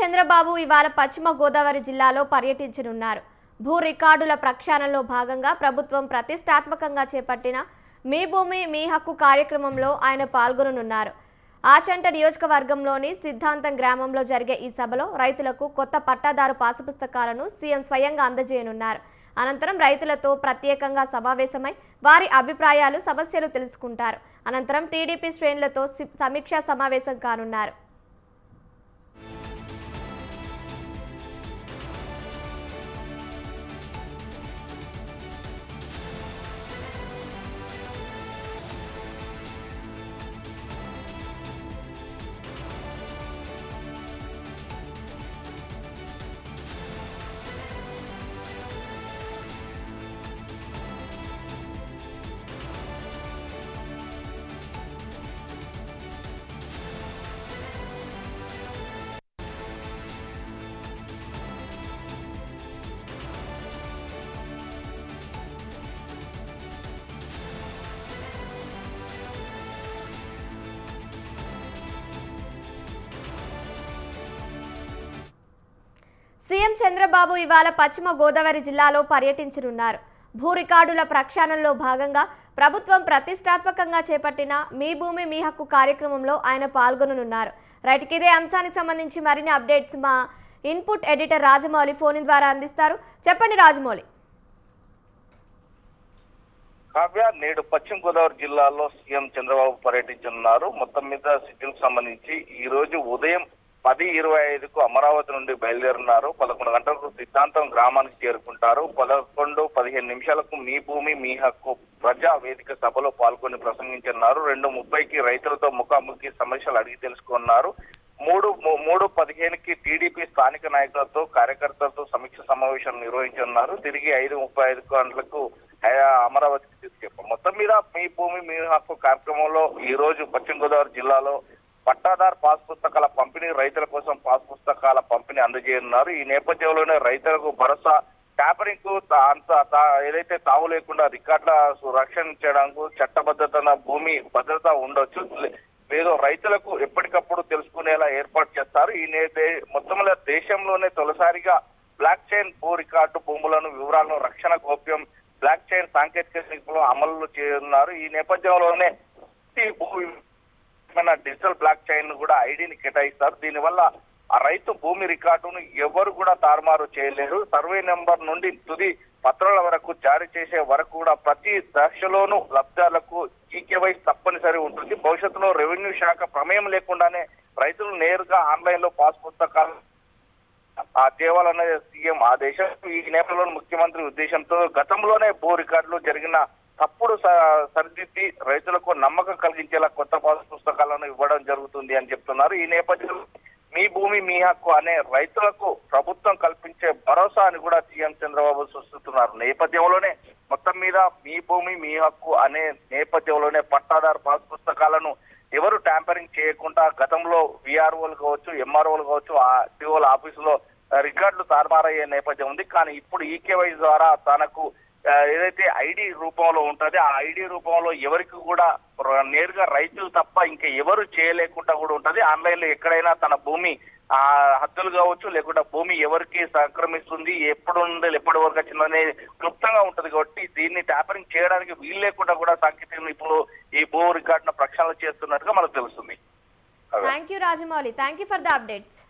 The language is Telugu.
చంద్రబాబు ఇవాళ పశ్చిమ గోదావరి జిల్లాలో పర్యటించనున్నారు. భూ రికార్డుల ప్రక్షాళనలో భాగంగా ప్రభుత్వం ప్రతిష్టాత్మకంగా చేపట్టిన మీ భూమి మీ హక్కు కార్యక్రమంలో ఆయన పాల్గొననున్నారు. ఆచంట నియోజకవర్గంలోని సిద్ధాంతం గ్రామంలో జరిగే ఈ సభలో రైతులకు కొత్త పట్టాదారు పాసు పుస్తకాలను సీఎం స్వయంగా అందజేయనున్నారు. అనంతరం రైతులతో ప్రత్యేకంగా సమావేశమై వారి అభిప్రాయాలు సమస్యలు తెలుసుకుంటారు. అనంతరం టీడీపీ శ్రేణులతో సమీక్షా సమావేశం కానున్నారు. సీఎం చంద్రబాబు ఇవాళ పశ్చిమ గోదావరి జిల్లాలో పర్యటించనున్నారు. భూ రికార్డుల ప్రక్షాళనలో భాగంగా ప్రభుత్వం ప్రతిష్టాత్మకంగా చేపట్టిన మీ భూమి మీ హక్కు కార్యక్రమంలో ఆయన పాల్గొననున్నారు. రైట్, ఇదే అంశానికి సంబంధించి మరిన్ని అప్డేట్స్ మా ఇన్పుట్ ఎడిటర్ రాజమౌళి ఫోన్ ద్వారా అందిస్తారు. చెప్పండి రాజమౌళి. కావ్య, నేడు పశ్చిమ గోదావరి జిల్లాలో సీఎం చంద్రబాబు పర్యటించనున్నారు. మొత్తం మీద సిటీకి సంబంధించి ఈ రోజు ఉదయం 10:25కు అమరావతి నుండి బయలుదేరున్నారు. 11 గంటలకు సిద్ధాంతం గ్రామానికి చేరుకుంటారు. 11:15 నిమిషాలకు మీ భూమి మీ హక్కు ప్రజా వేదిక సభలో పాల్గొని ప్రసంగించనున్నారు. 2:30కి రైతులతో ముఖాముఖి సమస్యలు అడిగి తెలుసుకున్నారు. 3:15కి టీడీపీ స్థానిక నాయకులతో కార్యకర్తలతో సమీక్ష సమావేశం నిర్వహించనున్నారు. తిరిగి 5:35 గంటలకు అమరావతికి తీసుకెళ్తారు. మొత్తం మీద మీ భూమి మీ హక్కు కార్యక్రమంలో ఈ రోజు పశ్చిమ గోదావరి జిల్లాలో పట్టాదారు పాస్ పుస్తకాల పంపిణీ, రైతుల కోసం పాస్ పుస్తకాల పంపిణీ అందజేయనున్నారు. ఈ నేపథ్యంలోనే రైతులకు భరోసా ట్యాపరింగ్ కు ఏదైతే తావు లేకుండా రికార్డుల రక్షించడానికి చట్టబద్ధత భూమి భద్రత ఉండొచ్చు లేదో రైతులకు ఎప్పటికప్పుడు తెలుసుకునేలా ఏర్పాటు చేస్తారు. ఈ మొత్తంలో దేశంలోనే తొలిసారిగా బ్లాక్ చైన్ భూ రికార్డు భూములను వివరాలను రక్షణ గోప్యం బ్లాక్ చైన్ సాంకేతిక అమలు చేయనున్నారు. ఈ నేపథ్యంలోనే డిజిటల్ బ్లాక్ చైన్ కూడా ఐడిని కేటాయిస్తారు. దీనివల్ల ఆ రైతు భూమి రికార్డును ఎవరు కూడా తారుమారు చేయలేరు. సర్వే నెంబర్ నుండి తుది పత్రాల వరకు జారీ చేసే వరకు కూడా ప్రతి దశలోనూ లబ్ధాలకు ఈకేవైసీ తప్పనిసరి ఉంటుంది. భవిష్యత్తులో రెవెన్యూ శాఖ ప్రమేయం లేకుండానే రైతులు నేరుగా ఆన్లైన్ లో పాస్ పుస్తకాలు తేవాలనే సీఎం ఆదేశం. ఈ నేపథ్యంలో ముఖ్యమంత్రి ఉద్దేశంతో గతంలోనే భూ రికార్డులు జరిగిన తప్పుడు సరిదిద్ది రైతులకు నమ్మకం కలిగించేలా కొత్త పాస్ పుస్తకాలను ఇవ్వడం జరుగుతుంది అని చెప్తున్నారు. ఈ నేపథ్యంలో మీ భూమి మీ హక్కు అనే రైతులకు ప్రభుత్వం కల్పించే భరోసా అని కూడా సీఎం చంద్రబాబు సృష్టిస్తున్నారు. నేపథ్యంలోనే మొత్తం మీద మీ భూమి మీ హక్కు అనే నేపథ్యంలోనే పట్టాదారు పాస్ పుస్తకాలను ఎవరు ట్యాంపరింగ్ చేయకుండా గతంలో విఆర్ఓలు కావచ్చు, ఎంఆర్ఓలు కావచ్చు, ఆర్టీఓల ఆఫీసులో రికార్డులు తారుమారయ్యే నేపథ్యం ఉంది. కానీ ఇప్పుడు ఈకేవైసీ ద్వారా తనకు ఏదైతే ఐడి రూపంలో ఉంటుంది ఆ ఐడి రూపంలో ఎవరికి కూడా నేరుగా రైతులు తప్ప ఇంకా ఎవరు చేయలేకుండా కూడా ఉంటది. ఆన్లైన్ లో ఎక్కడైనా తన భూమి హద్దులు కావచ్చు లేకుండా భూమి ఎవరికి సంక్రమిస్తుంది ఎప్పుడు ఉంది ఎప్పటి వరకు వచ్చిందనే క్లుప్తంగా ఉంటది. కాబట్టి దీన్ని ట్యాపరింగ్ చేయడానికి వీలు లేకుండా కూడా సాంకేతిక ఇప్పుడు ఈ భూ రికార్డును ప్రక్షాళన చేస్తున్నట్టుగా మనకు తెలుస్తుంది. Thank you Rajamouli. Thank you for the updates.